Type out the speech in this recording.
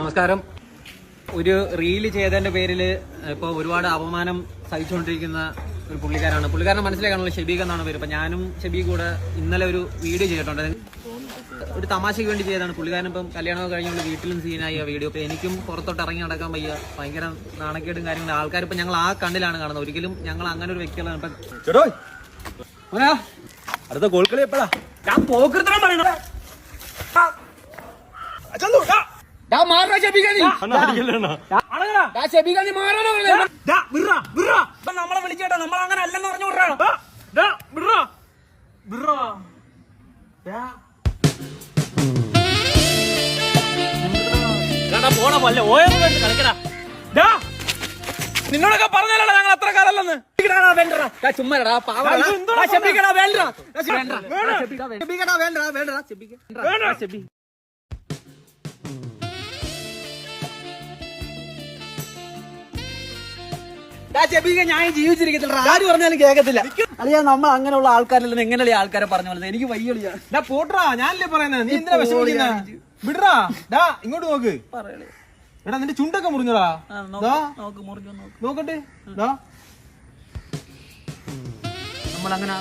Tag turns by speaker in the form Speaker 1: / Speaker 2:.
Speaker 1: നമസ്കാരം. ഒരു റീല് ചെയ്തതിന്റെ പേരിൽ ഇപ്പോൾ ഒരുപാട് അപമാനം സഹിച്ചുകൊണ്ടിരിക്കുന്ന ഒരു പുള്ളിക്കാരൻ മനസ്സിലാക്കാനുള്ള ഷെബീഖ് എന്നാണ് പേര്. ഇപ്പം ഞാനും ഷെബീഖ് കൂടെ ഇന്നലെ ഒരു വീഡിയോ ചെയ്തിട്ടുണ്ട്. ഒരു തമാശയ്ക്ക് വേണ്ടി ചെയ്തതാണ്. പുള്ളിക്കാരൻ ഇപ്പം കല്യാണമൊക്കെ കഴിഞ്ഞുള്ള വീട്ടിലും സീനായി ആ വീഡിയോ. ഇപ്പം എനിക്കും പുറത്തോട്ട് ഇറങ്ങി നടക്കാൻ വയ്യ, ഭയങ്കര നാണക്കേടും കാര്യങ്ങളും. ആൾക്കാർ ഇപ്പം ഞങ്ങൾ ആ കണ്ണിലാണ് കാണുന്നത്. ഒരിക്കലും ഞങ്ങൾ അങ്ങനെ ഒരു വ്യക്തികളാണ്. ഇപ്പം
Speaker 2: അടുത്ത ഗോൾക്കളി എപ്പോഴാ?
Speaker 1: ഞാൻ പോക്കൃത്തരം പറയണ നമ്മളെ വിളിച്ചേട്ടാ, നമ്മൾ അങ്ങനെ അല്ലെന്ന് പറഞ്ഞു പോണ പോലെ കളിക്കടാ. നിന്നോടൊക്കെ പറഞ്ഞല്ലോ ഞങ്ങൾ അത്ര കാലല്ലെന്ന്. ചുമ്മാ ഞാൻ ജീവിച്ചിരിക്കത്തില്ല. ആര് പറഞ്ഞാലും കേൾക്കത്തില്ല. അളിയാ, നമ്മൾ അങ്ങനെയുള്ള ആൾക്കാരല്ലെന്ന് എങ്ങനെയുള്ള ആൾക്കാരെ പറഞ്ഞു പോലെ എനിക്ക് വയ്യ.
Speaker 2: പോട്ടാ, ഞാനല്ലേ പറയുന്നത്. നീ എന്തിനാ വിഷമിക്കുന്ന? വിടറാ. ഡാ ഇങ്ങോട്ട് നോക്ക്. എടാ നിന്റെ ചുണ്ടൊക്കെ മുറിഞ്ഞടാ. നോക്കട്ടെ.
Speaker 1: നമ്മൾ അങ്ങനെ